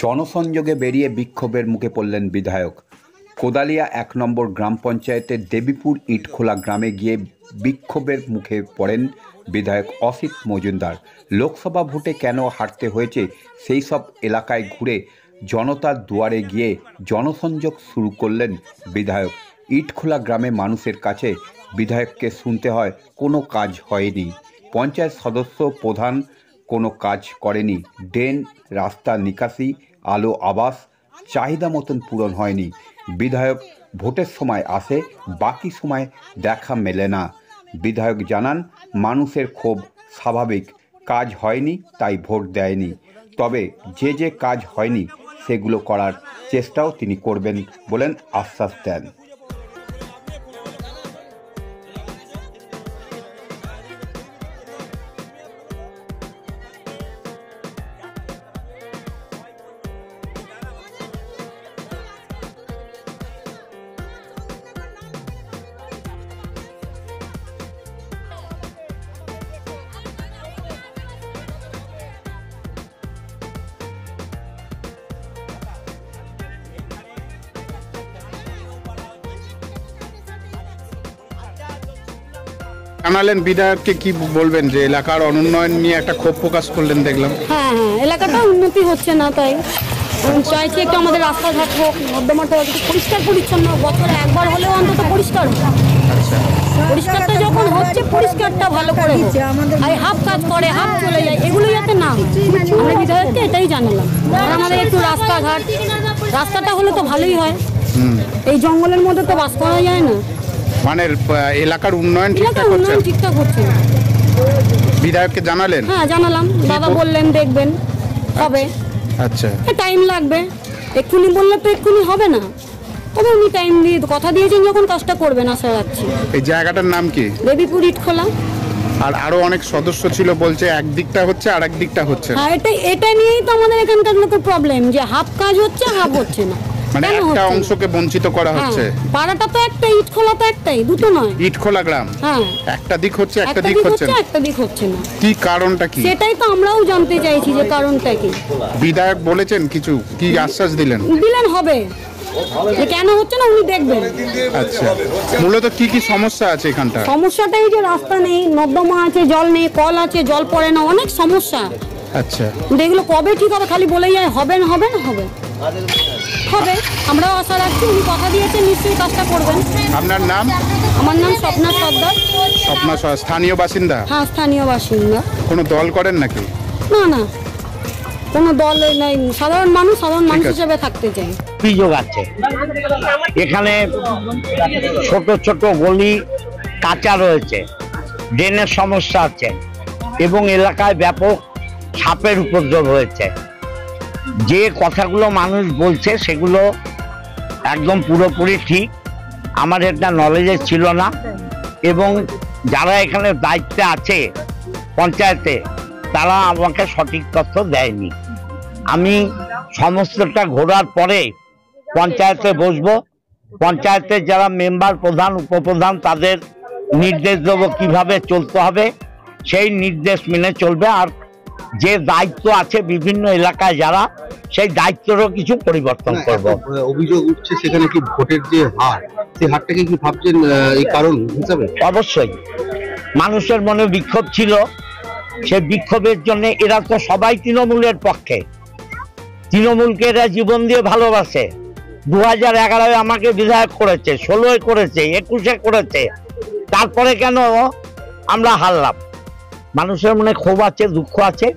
জনসংযোগে বেরিয়ে বিক্ষোভের মুখে পড়লেন বিধায়ক। কোদালিয়া ১ নম্বর গ্রাম পঞ্চায়েতের দেবীপুর ইটখোলা গ্রামে গিয়ে বিক্ষোভের মুখে পড়েন বিধায়ক অসিত মজুমদার। লোকসভা ভোটে কেন হারতে হয়েছে সেই সব এলাকায় ঘুরে জনতার দুয়ারে গিয়ে জনসংযোগ শুরু করলেন বিধায়ক। ইটখোলা গ্রামে মানুষের কাছে বিধায়ককে শুনতে হয় কোনো কাজ হয়নি, পঞ্চায়েত সদস্য প্রধান কোনো কাজ করেনি, ড্রেন, রাস্তা, নিকাশি, আলো, আবাস চাহিদা মতন পূরণ হয়নি। বিধায়ক ভোটের সময় আসে, বাকি সময় দেখা মেলে না। বিধায়ক জানান, মানুষের ক্ষোভ স্বাভাবিক, কাজ হয়নি তাই ভোট দেয়নি, তবে যে কাজ হয়নি সেগুলো করার চেষ্টাও তিনি করবেন বলেন আশ্বাস দেন। জানালেন বিধায়ককে, কি বলবেন যে এলাকার অনুন্নয়ন নিয়ে একটা ক্ষোভ প্রকাশ করলেন দেখলাম? হ্যাঁ, এলাকাটা উন্নতি হচ্ছে না, তাই চাইছি একটু আমাদের রাস্তাঘাট হোক, নর্দমাটা পরিষ্কার পরিচ্ছন্ন, বছরে একবার হলেও অন্তত পরিষ্কার হোক। পরিষ্কারটা যখন হচ্ছে, পরিষ্কারটা ভালো করে হোক। আর হাফ কাজ করে, হাফ চলে যায়, এগুলো যাতে না হয়। আমরা বিধায়ককে এটাই জানালাম। আর আমাদের একটু রাস্তাটা হলে তো ভালোই হয়। এই জঙ্গলের মধ্যে তো বাস করা যায় না। মানে এলাকার উন্নয়ন ঠিকঠাক হচ্ছে না। বিধায়ককে জানালেন? হ্যাঁ, জানালাম। দাদা বললেন দেখবেন, হবে। আচ্ছা, টাইম লাগবে, এক্ষুনি বললে তো এক্ষুনি হবে না, তবে উনি টাইম দিয়ে কথা দিয়েছেন, যখন কাজটা করবেন আশা রাখছি। এই জায়গাটার নাম কি? দেবীপুর ইটখোলা। আর আরো অনেক সদস্য ছিল বলছে একদিকটা হচ্ছে আর একদিকটা হচ্ছে না। এটা নিয়েই তো আমাদের এখানকার লোকের প্রবলেম, যে হাফ কাজ হচ্ছে, হাফ হচ্ছে না। মানে একটা অংশকে বঞ্চিত করা হচ্ছে। পাড়াটা তো একটাই, ইটখোলা তো একটাই, দুটো নয়। ইটখোলা গ্রাম, হ্যাঁ, একটা দিক হচ্ছে, একটা দিক হচ্ছে না। একটা দিক হচ্ছে না, কি কারণটা কি? সেটাই তো আমরাও জানতে চাইছি যে কারণটা কি। বিধায়ক বলেছেন কিছু, কি আশ্বাস দিলেন? হবে, যে কেন হচ্ছে না উনি দেখবেন। আচ্ছা, মূলত কি কি সমস্যা আছে এখানটা? সমস্যাটা এই যে রাস্তা নেই, নর্দমা আছে, জল নেই, কল আছে, জল পড়ে না, অনেক সমস্যা। আচ্ছা, এগুলো কবে ঠিক হবে? খালি বলেই যায় হবে না, হবে না, হবে হবে। আমরাও আশা রাখছি, উনি কথা দিয়েছেন, নিশ্চয়ই কাজটা করবেন। আপনার নাম? আমার নাম স্বপ্না সর্দার। স্বপ্না সর্দার, স্থানীয় বাসিন্দা? হ্যাঁ, স্থানীয় বাসিন্দা। কোনো দল করেন নাকি? না, কোনো দল নাই, সাধারণ মানুষ হিসেবে থাকতে চাই। অভিযোগ আছে এখানে, ছোট ছোট গলি কাঁচা রয়েছে, ড্রেনের সমস্যা আছে এবং এলাকায় ব্যাপক সাপের উপদ্রব হয়েছে। যে কথাগুলো মানুষ বলছে সেগুলো একদম পুরোপুরি ঠিক, আমার এটা নলেজে ছিল না। এবং যারা এখানে দায়িত্বে আছে পঞ্চায়েতে, তারা আমাকে সঠিক তথ্য দেয়নি। আমি সমস্তটা ঘোরার পরে পঞ্চায়েতে বসবো, পঞ্চায়েতের যারা মেম্বার, প্রধান, উপপ্রধান, তাদের নির্দেশ দেবো কিভাবে চলতে হবে, সেই নির্দেশ মেনে চলবে। আর যে দায়িত্ব আছে বিভিন্ন এলাকায় যারা, সেই দায়িত্বেরও কিছু পরিবর্তন করব। অভিযোগ উঠছে সেখানে কি ভোটের যে হার, সেই হারটাকে কি ভাবছেন এই কারণ হিসাবে? অবশ্যই মানুষের মনে বিক্ষোভ ছিল, সেই বিক্ষোভের জন্য এরা তো সবাই তৃণমূলের পক্ষে, তৃণমূলকে এরা জীবন দিয়ে ভালোবাসে। 2011-এ আমাকে বিধায়ক করেছে, 16-এ করেছে, 21-এ করেছে, তারপরে কেন আমরা হারলাম? মানুষের মনে ক্ষোভ আছে, দুঃখ আছে।